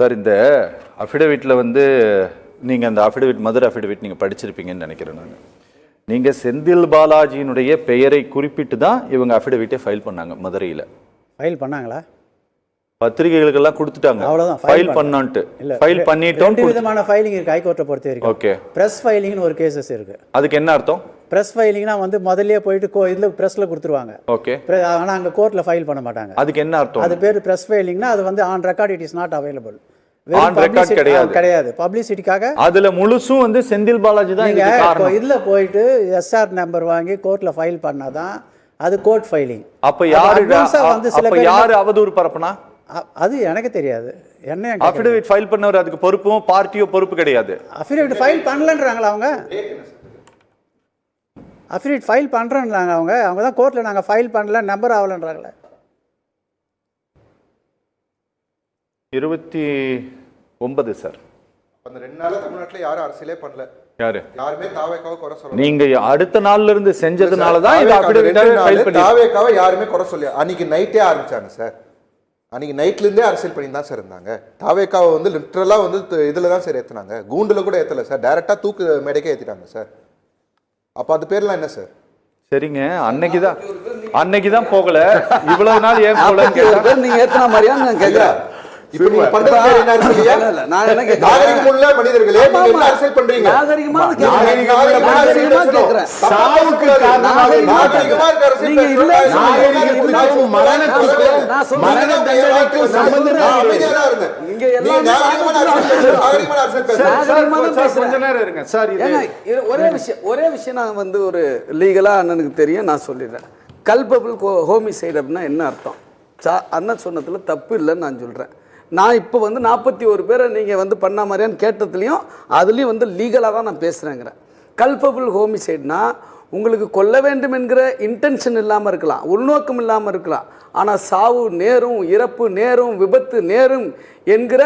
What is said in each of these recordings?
Sir இந்த அஃபிடவிட்டில் வந்து நீங்கள் அந்த அஃபிடவிட் மதுரை அஃபிடவிட் நீங்கள் படிச்சிருப்பீங்கன்னு நினைக்கிறேன் நான். நீங்கள் செந்தில் பாலாஜியினுடைய பெயரை குறிப்பிட்டு தான் இவங்க அஃபிடவிட்டை ஃபைல் பண்ணாங்க மதுரையில். ஃபைல் பண்ணாங்களா? பத்திரிகைகளுக்கெல்லாம் கொடுத்துட்டாங்க. அவ்வளவுதான். ஃபைல் பண்ணான்ட்டு ஃபைல் பண்ணிட்டோம். ரெண்டு விதமான ஃபைலிங் இருக்கு ஹைகோர்ட்டை பொறுத்த வரைக்கும். ஓகே. பிரஸ் ஃபைலிங்னு ஒரு கேசஸ் இருக்கு. அதுக்கு என்ன அர்த்தம்? பிரஸ் ஃபைலிங்னா வந்து முதல்லயே போயிட்டு இதில் பிரஸ்ல கொடுத்துருவாங்க. ஓகே. ஆனால் அங்கே கோர்ட்ல ஃபைல் பண்ண மாட்டாங்க. அதுக்கு என்ன அர்த்தம்? அது பேர் பிரஸ் ஃபைலிங்னா அது வந்து on record it is not available. On record கிடையாது. பப்ளிசிட்டிக்காக அதுல முழுசும் வந்து செந்தில் பாலாஜி தான் இதுக்கு காரணம். இதுல போயிட்டு எஸ்ஆர் நம்பர் வாங்கி கோர்ட்ல ஃபைல் பண்ணாதான் அது கோர்ட் ஃபைலிங். அப்ப யாரு அவதூறு பரப்புனா? அது எனக்கு தெரியாது. என்ன அஃபிடவிட் ஃபைல் பண்ணவர் அதுக்கு பொறுப்பும் பார்ட்டியோ பொறுப்பு கிடையாது. அஃபிடவிட் ஃபைல் பண்ணலன்றாங்களா அவங்க? அஃபிடவிட் ஃபைல் பண்றேன்றாங்க அவங்க தான் கோர்ட்ல நாங்க ஃபைல் பண்ணல நம்பர் ஆகலன்றாங்களே. 29 சார். அந்த 2 நாளா தமிழ்நாட்டுல யாரும் அரசியலே பண்ணல. யாருமே தாவேக்காவை குறை சொல்லல. நீங்க அடுத்த நாள்ல இருந்து செஞ்சதுனால தான் இது அஃபிடவிட் ஃபைல் பண்ணி தாவேக்காவை யாருமே குறை சொல்லல. அன்னைக்கு நைட்டே ஆரம்பிச்சாங்க சார். அன்னைக்கு நைட்ல இருந்தே அரசியல் பண்ணி தான் சார் இருந்தாங்க. தாவேக்காவை வந்து லிட்டரலா வந்து இதுல தான் சார் ஏத்துனாங்க. கூண்டுல கூட ஏத்தல சார். டைரக்டா தூக்கு மேடைக்கே ஏத்திட்டாங்க சார். அப்ப அது பேர்லாம் என்ன சார்? சரிங்க, அன்னைக்கு தான் போகல, இவ்வளவு நாள் ஏன் போகல நீங்க ஏத்துன மாதிரியா நான் கேக்குறேன். இப்ப நீங்க பண்றது என்ன அரசியலியா? நான் என்ன கேக்குறேன், நாகரிகமுள்ள மனிதர்களே நீங்க என்ன அரசியல் பண்றீங்க? நாகரிகமா கேக்குறேன். சாவுக்கு காரணமாக நாகரிகமா அரசியல் நீங்க இல்ல. நாகரிகத்துக்கும் மரணத்துக்கும் மரண தண்டனைக்கும் சம்பந்தம் இல்ல. இங்க எல்லாம் நாகரிகமான அரசியல் பேசுறீங்க. கொஞ்ச நேரம் இருங்க சார். ஒரே விஷயம் நான் வந்து ஒரு லீகலா அண்ணனுக்கு தெரியும், நான் சொல்லிடுறேன். கல்பபிள் ஹோமிசைட் அப்படின்னா என்ன அர்த்தம்? அண்ணன் சொன்னதுல தப்பு இல்லைன்னு நான் சொல்றேன். நான் இப்போ வந்து 41 பேரை நீங்கள் வந்து பண்ண மாதிரியான்னு கேட்டதுலையும் அதுலேயும் வந்து லீகலாக தான் நான் பேசுகிறேங்கிறேன். கல்பபிள் ஹோமிசைட்னா உங்களுக்கு கொல்ல வேண்டும் என்கிற இன்டென்ஷன் இல்லாமல் இருக்கலாம், உள்நோக்கம் இல்லாமல் இருக்கலாம், ஆனால் சாவு நேரும், இறப்பு நேரும், விபத்து நேரும் என்கிற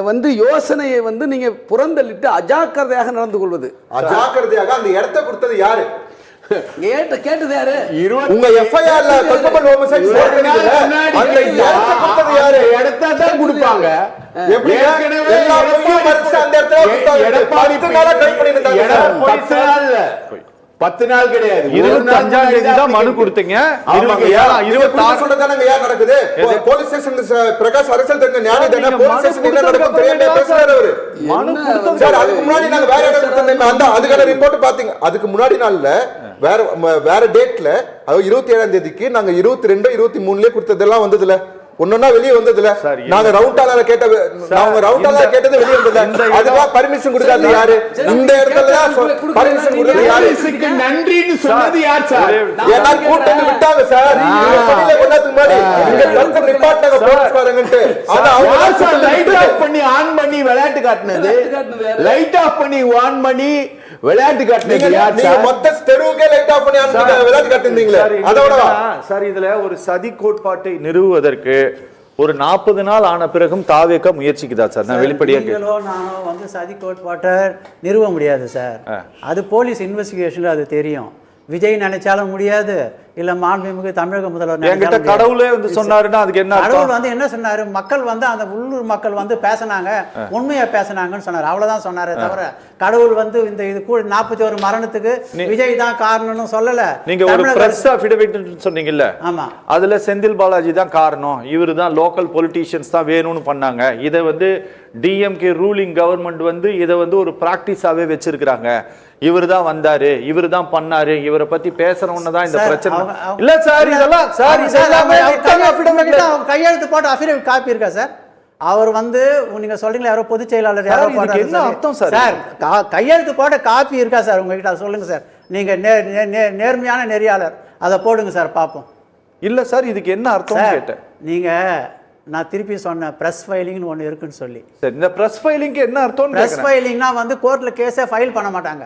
வந்து யோசனையை வந்து நீங்கள் புறந்தள்ளிட்டு அஜாக்கிரதையாக நடந்து கொள்வது. அஜாக்கிரதையாக அந்த இடத்தை கொடுத்தது யாரு? கேட்டது யாரு? உங்க எஃப்ஐஆர்ல கல்பபிள் ஹோமிசைட் போடுறீங்க. அந்த இடத்தை கொடுத்தது யாரு? இடத்தை தான் கொடுப்பாங்க. எப்படி எல்லா பொய்யும் மறைச்சு அந்த இடத்துல கொடுத்தாங்க. 10 நாளா ட்ரை பண்ணிருந்தாங்க. 10 நாள் கிடையாது, 25ஆம் தேதி தான் மனு கொடுத்தீங்க. 26 சொன்னதானங்க யார் நடக்குது? போலீஸ் ஸ்டேஷன் பிரகாஷ் அரசல் தெரிஞ்ச ஞானி தான போலீஸ் ஸ்டேஷன் என்ன நடக்கும் தெரியாம பேசுறாரு அவரு. சார் அதுக்கு முன்னாடி நாங்க வேற இடம் கொடுத்தோம். அந்த அதுக்கான ரிப்போர்ட் பாத்தீங்க. அதுக்கு முன்னாடி நாள்ல வேற டேட்ல அதாவது 27ஆம் தேதிக்கு நாங்க 22 23லயே கொடுத்ததெல்லாம் வந்ததுல ஒன்னொன்னா வெளியே வந்ததுல நாங்க ரவுண்டால கேட்டது வெளியே வந்தது. அதுதான் பர்மிஷன் கொடுக்காது யாரு? இந்த இடத்துல பர்மிஷன் கொடுத்தது யாரு? நன்றின்னு சொன்னது யார் சார்? ஏன்னா கூட்டத்தை விட்டாங்க சார். கொண்டாத்துக்கு முன்னாடி இங்க கல்ப ரிப்போர்ட் நாங்க போலீஸ்காரங்கன்ட்டு ஆனா அவங்க லைட் ஆஃப் பண்ணி ஆன் பண்ணி விளையாட்டு காட்டுனது, லைட் ஆஃப் பண்ணி ஆன் பண்ணி விளையாட்டு காட்டுனது யார் சார்? நீங்க மொத்த தெருவுக்கே லைட் ஆஃப் பண்ணி ஆன் பண்ணி விளையாட்டு காட்டுனீங்களே அதோட சார். இதுல ஒரு சதி கோட்பாட்டை நிறுவுவதற்கு ஒரு 40 நாள் ஆன பிறகும் தாவேக்க முயற்சிக்குதா சார்? நான் வெளிப்படையா நானோ வந்து சதி கோட்பாட்டை நிறுவ முடியாது சார். அது போலீஸ் இன்வெஸ்டிகேஷன்ல அது தெரியும். விஜய் நினைச்சாலும் முடியாது, இல்ல மாண்புமிகு தமிழக முதல்வர் கடவுளே வந்து சொன்னாருன்னா அதுக்கு என்ன? கடவுள் வந்து என்ன சொன்னாரு? மக்கள் வந்து அந்த உள்ளூர் மக்கள் வந்து பேசினாங்க, உண்மையா பேசினாங்கன்னு சொன்னாரு. அவ்வளவுதான் சொன்னாரு தவிர கடவுள் வந்து இந்த இது கூட 41 மரணத்துக்கு விஜய் தான் காரணம்னு சொல்லல. நீங்க ஒரு பிரஸ் அஃபிடவிட் சொன்னீங்கல்ல, ஆமா, அதுல செந்தில் பாலாஜி தான் காரணம், இவரு தான் லோக்கல் பொலிட்டீஷியன்ஸ் தான் வேணும்னு பண்ணாங்க. இதை வந்து டிஎம்கே ரூலிங் கவர்மெண்ட் வந்து இதை வந்து ஒரு பிராக்டிஸாவே வச்சிருக்கிறாங்க. இவர் தான் வந்தாரு, இவர் தான் பண்ணாரு, இவரை பத்தி பேசுறவன்னு தான் இந்த பிரச்சனை இல்ல சார். இதெல்லாம் சார் கையெழுத்து போட்டு அஃபிடவிட் காப்பி இருக்கா சார்? அவர் வந்து நீங்க சொல்றீங்களா யாரோ பொதுச் செயலாளர் யாரோ போட்டாரு, என்ன அர்த்தம் சார்? கையெழுத்து போட்ட காப்பி இருக்கா சார் உங்ககிட்ட? சொல்லுங்க சார். நீங்க நேர்மையான நெறியாளர், அதை போடுங்க சார் பாப்போம். இல்ல சார், இதுக்கு என்ன அர்த்தம் கேட்டேன். நீங்க நான் திருப்பி சொன்னேன் பிரஸ் ஃபைலிங்னு ஒன்று இருக்குன்னு சொல்லி. சரி, இந்த பிரஸ் ஃபைலிங்க்கு என்ன அர்த்தம்? பிரஸ் ஃபைலிங்னா வந்து கோர்ட்ல கேஸே ஃபைல் பண்ண மாட்டாங்க.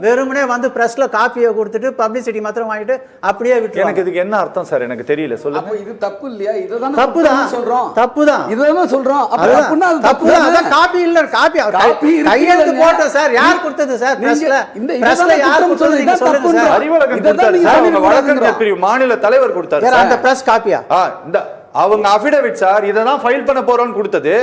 வெறுமனே வந்து பிரஸ்ல காப்பியை கொடுத்துட்டு பப்ளிசிட்டி மாத்திரம் வாங்கிட்டு அப்படியே விட்டு. எனக்கு இதுக்கு என்ன அர்த்தம் சார் எனக்கு தெரியல. சொல்லுங்க. அப்ப இது தப்பு இல்லையா? இதுதான் தப்பு தான் சொல்றோம். தப்பு தான் இதுதான் சொல்றோம். அப்ப அப்படினா அது தப்பு தான். அத காப்பி இல்ல, காப்பி கையெழுத்து போட்ட சார். யார் கொடுத்தது சார்? பிரஸ்ல பிரஸ்ல யார் கொடுத்தது? நீங்க சொல்லுங்க சார். அறிவழகன் கொடுத்தாரு சார். உங்க வழக்கறிஞர் பிரிவு மாநில தலைவர் கொடுத்தாரு சார். அந்த பிரஸ் காப்பியா? இந்த அவங்க அஃபிடவிட் சார், இதை தான் ஃபைல் பண்ண போறோம்னு கொடுத்தது.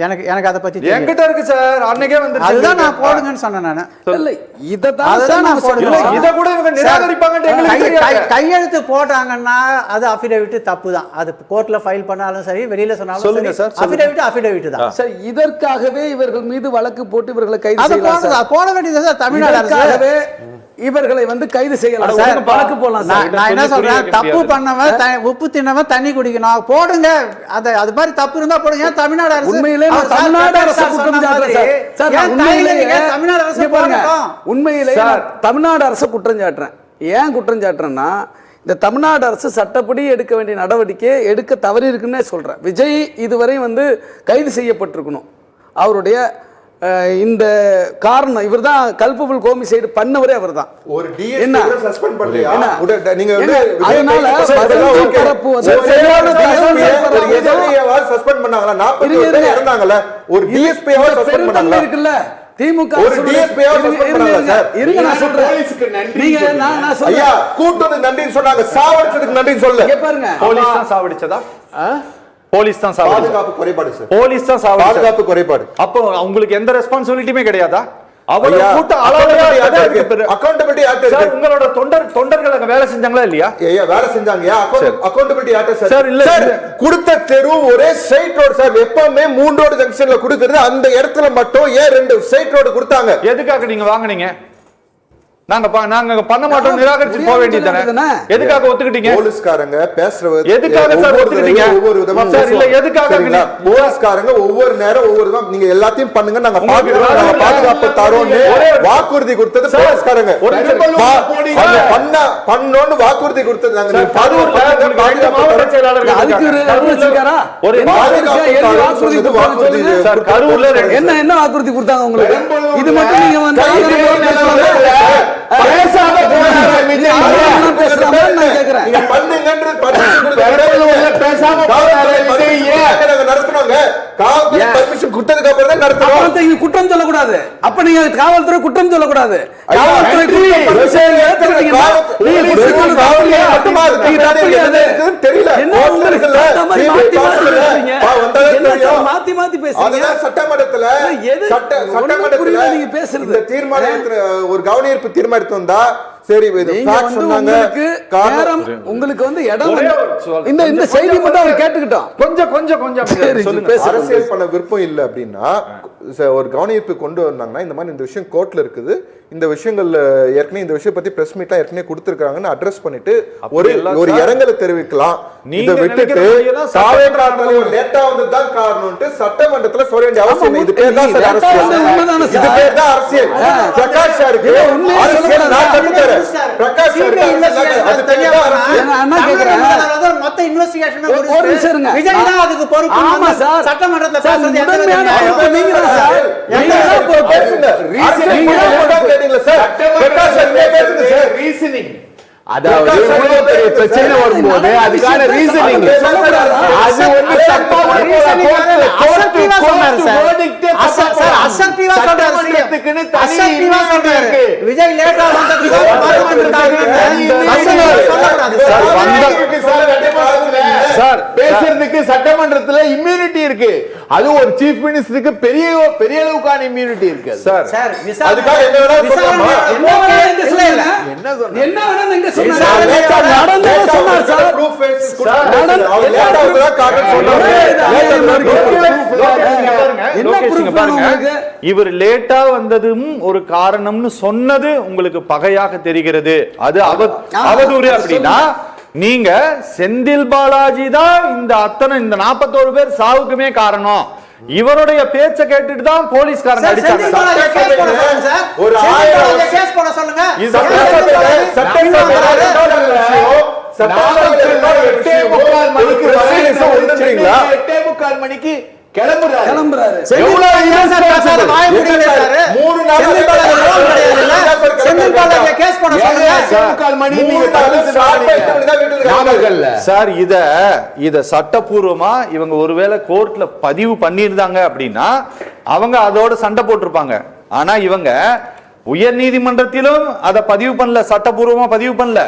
எனக்கு அதை பத்தி தெரியும். என்கிட்ட இருக்கு சார், அன்னைக்கே வந்து அதுதான் நான் போடுங்கன்னு சொன்னேன் நானு. இல்ல இததான் அதுதான் நான் இல்ல, இத கூட இவங்க நிராகரிப்பாங்கன்னு எங்களுக்கு தெரியாது. கையெழுத்து போட்டாங்கன்னா அது அஃபிடவிட் தப்பு தான். அது கோர்ட்ல ஃபைல் பண்ணாலும் சரி, வெளியில சொன்னாலும் சொல்லுங்க சரி, சார், சொல்லுங்க. அஃபிடவிட் தான். சார் இதற்காகவே இவர்கள் மீது வழக்கு போட்டு இவர்களை கைது அது செய்யலாம் சார். போட வேண்டியது சார். தமிழ்நாடு அரசு இதற்காகவே இவர்களை வந்து கைது செய்யலாம் சார். வழக்கு போடலாம் சார். நான் என்ன சொல்றேன், தப்பு பண்ணவன் உப்பு தின்னவன் தண்ணி குடிக்கணும், போடுங்க. அது மாதிரி தப்பு இருந்தா போடுங்க. தமிழ்நாடு அரசு உண்மையிலே தமிழ்நாடு அரசு குற்றம் சாட்டுறேன் சார். சார் நான் தமிழ்நாடு அரசு உண்மையிலே தமிழ்நாடு அரசு குற்றம் சாட்டுறேன். ஏன் குற்றம் சாட்டுறேன்னா, இந்த தமிழ்நாடு அரசு சட்டப்படி எடுக்க வேண்டிய நடவடிக்கை எடுக்க தவறி இருக்குன்னே சொல்றேன். விஜய் இதுவரை வந்து கைது செய்யப்பட்டிருக்கணும். அவருடைய இந்த காரணம் இவர்தான் கல்பபிள் ஹோமிசைடு பண்ணவரே அவர்தான். ஒரு டிஎஸ்பி கூட சஸ்பெண்ட் பண்ணலையா? நீங்க வந்து அதனால பரப்பு வந்து சஸ்பெண்ட் பண்ணாங்களா? 40 பேர் இறந்தாங்கல, ஒரு டிஎஸ்பி ஆவா சஸ்பெண்ட் பண்ணாங்களா? இருக்குல்ல திமுக ஒரு டிஎஸ்பி ஆவா சஸ்பெண்ட் பண்ணாங்களா சார்? இருங்க நான் சொல்றேன். நீங்க நான் சொல்றேன். ஐயா கூட்டத்துக்கு நன்றின்னு சொன்னாங்க, சாவடிச்சதுக்கு நன்றின்னு சொல்ல. இங்க பாருங்க, போலீஸ் தான் சாவடிச்சதா? போலீஸ் தான் சாவடிச்சது. பாதுகாப்பு குறைபாடு சார். போலீஸ் தான் சாவடிச்சது. பாதுகாப்பு குறைபாடு. அப்போ உங்களுக்கு எந்த ரெஸ்பான்சிபிலிட்டியுமே கிடையாதா? ஐயா, accountability act இருக்கு. உங்களோட தொண்டர்கள் அங்க வேலை செஞ்சாங்களா இல்லையா? ஐயா வேலை செஞ்சாங்க. accountability act sir. சார் இல்ல சார், கொடுத்த தெரு ஒரே ஸ்ட்ரைட் ரோட் சார். எப்பவுமே 3 ரோடு ஜங்ஷன்ல கொடுக்கிறது, அந்த இடத்துல மட்டும் ஏன் 2 ஸ்ட்ரைட் ரோடு கொடுத்தாங்க? எதுக்காக நீங்க வாங்குனீங்க? நாங்க பண்ண மாட்டோம் நிராகரிச்சு போக வேண்டியதுதானே. எதுக்காக ஒத்துக்கிட்டீங்க? போலீஸ்காரங்க பேசுறது எதுக்காக சார் ஒத்துக்கிட்டீங்க? ஒவ்வொரு விதமா சார் இல்ல, எதுக்காக போலீஸ்காரங்க ஒவ்வொரு நேரம் ஒவ்வொரு விதம் நீங்க எல்லாத்தையும் பண்ணுங்க, நாங்க பாக்குறோம், நாங்க பாதுகாப்பு தரோம்னு வாக்குறுதி கொடுத்தது போலீஸ்காரங்க. பண்ணோம்னு வாக்குறுதி கொடுத்தது நாங்க. நீங்க பாதுகாப்பு மாவட்ட செயலாளர்கள் அதுக்கு அறிவிச்சிருக்காரா? ஒரு வாக்குறுதி கொடுத்தாங்க சார். கரூர்ல என்ன வாக்குறுதி கொடுத்தாங்க உங்களுக்கு? இது மட்டும் நீங்க வந்து பேசாம குற்றம் சொல்லக்கூடாது. அப்ப நீங்க காவல்துறை குற்றம் சொல்லக்கூடாது. காவல்துறை மாத்தி மாத்தி பேசுறீங்க. சட்டமன்றத்துல நீங்க பேசுறது தீர்மானம் ஒரு கவனிப்பு தீர்மானித்து வந்தா சரி, உங்களுக்கு வந்து இடம் இந்த செய்தி மட்டும் அவர் கேட்டுக்கிட்டோம். கொஞ்சம் அரசியல் பண்ண விருப்பம் இல்லை அப்படின்னா ஒரு கவனிப்பு கொண்டு வந்தாங்கன்னா, இந்த மாதிரி இந்த விஷயம் கோர்ட்ல இருக்குது, இந்த விஷயங்கள் ஏற்கனவே இந்த விஷயம் பத்தி பிரஸ் மீட்லாம் ஏற்கனவே கொடுத்திருக்காங்கன்னு அட்ரஸ் பண்ணிட்டு ஒரு இரங்கலை தெரிவிக்கலாம். இதை விட்டுட்டு சாவேகா தலைவர் லேட்டா வந்ததுதான் காரணம்ட்டு சட்டமன்றத்துல சொல்ல வேண்டிய அவசியம் இல்லை. இது பேர் தான் அரசியல். இது பேர் தான் அரசியல். பிரகாஷ் சாருக்கு அரசியல் நான் கட்டுத்தரேன். பிரகாஷ் சாருக்கு அது தெரியாத மொத்த இன்வெஸ்டிகேஷன் ஒரு நிமிஷம் இருங்க. விஜய் தான் அதுக்கு பொறுப்பு. ஆமா சார். சட்டமன்றத்துல பேசுறது நீங்க தான் சார். நீங்க தான் பேசுங்க. நீங்க தான் கேட்டீங்களா சார்? பிரகாஷ் சார் பேசுங்க சார். ரீசனிங் அதாவது இவ்வளவு பெரிய பிரச்சனை வரும்போது அதுக்கான ரீசனிங் அது வந்து தப்பான அசர்ட்டிவா சொன்னாரு சார். அசர்ட்டிவா சொல்றாரு. விஜய் லேட்டா வந்ததுக்கு சார் பேசுறதுக்கு சட்டமன்றத்துல இம்யூனிட்டி இருக்கு. அது ஒரு சீஃப் மினிஸ்டருக்கு பெரிய அளவுக்கான இம்யூனிட்டி இருக்கு சார். சார் அதுக்காக என்ன வேணா சொல்லலாமா? என்ன வேணா நீங்க இவர் லேட்டா வந்ததும் ஒரு காரணம்னு சொன்னது உங்களுக்கு பகையாக தெரிகிறது. அது அவதூறு அப்படின்னா நீங்க செந்தில் பாலாஜி தான் இந்த 41 பேர் சாவுக்குமே காரணம், இவருடைய பேச்ச கேட்டுட்டு தான் போலீஸ்காரங்க அடிச்சாங்க. ஒரு 1000 கேஸ் போட சொல்லுங்க. மணிக்கு கிளம்புறாரு. சார் இத சட்டப்பூர்வமா இவங்க ஒருவேளை கோர்ட்ல பதிவு பண்ணிருந்தாங்க அப்படின்னா அவங்க அதோட சண்டை போட்டிருப்பாங்க. ஆனா இவங்க உயர் நீதிமன்றத்திலும் அதை பதிவு பண்ணல, சட்டப்பூர்வமா பதிவு பண்ணல.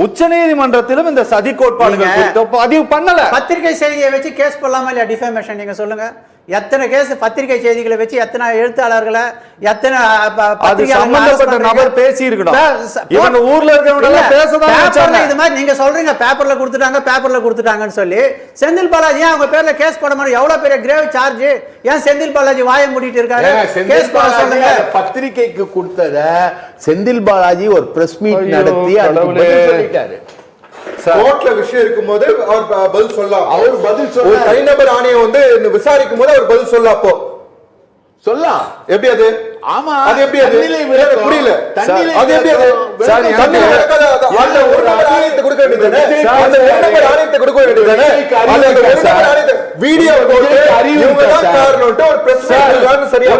உச்சநீதிமன்றத்திலும் இந்த சதி கோட்பாடுகள் குறித்து பதிவு பண்ணல. பத்திரிகை செய்தியை வச்சு கேஸ் போடலாமா இல்லையா? டிஃபேமேஷன் நீங்க சொல்லுங்க. எத்தனை கேஸ் பத்திரிகை செய்திகளை வச்சு எத்தனை எழுத்தாளர்களை எத்தனை அது சம்பந்தப்பட்ட நபர் பேசி இருக்கணும். இவங்க ஊர்ல இருக்கிறவங்க பேசதான் வச்சாங்க. இது மாதிரி நீங்க சொல்றீங்க பேப்பர்ல கொடுத்துட்டாங்கன்னு சொல்லி செந்தில் பாலாஜி அவங்க பேர்ல கேஸ் போட மாதிரி எவ்வளவு பெரிய கிரேவ் சார்ஜ்? ஏன் செந்தில் பாலாஜி வாயை மூடிட்டு இருக்காரு? கேஸ் போட சொல்லுங்க. பத்திரிகைக்கு கொடுத்தத செந்தில் பாலாஜி ஒரு பிரஸ் மீட் நடத்தி அதுக்கு பதில் சொல்லிட்டாரு. கோர்ட்ல விஷயம் இருக்கும்போது அவர் பதில் சொல்லலாம். அவர் பதில் சொல்ல ஒரு தனிநபர் ஆணையம் வந்து விசாரிக்கும் போது அவர் பதில் சொல்ல அப்போ சொல்லலாம். எப்படி அது? ஆமா, அது எப்படி அது? புரியல. அது எப்படி அது? சார் தண்ணில நடக்காத அந்த ஒரு நபர் ஆணையத்தை கொடுக்க வேண்டியதுதானே? அந்த ஒரு நபர் ஆணையத்தை கொடுக்க வேண்டியதுதானே? அந்த ஒரு நபர் ஆணையத்தை வீடியோ போட்டு இவங்க தான் காரணம்ட்டு ஒரு பிரஸ் மீட் சரியா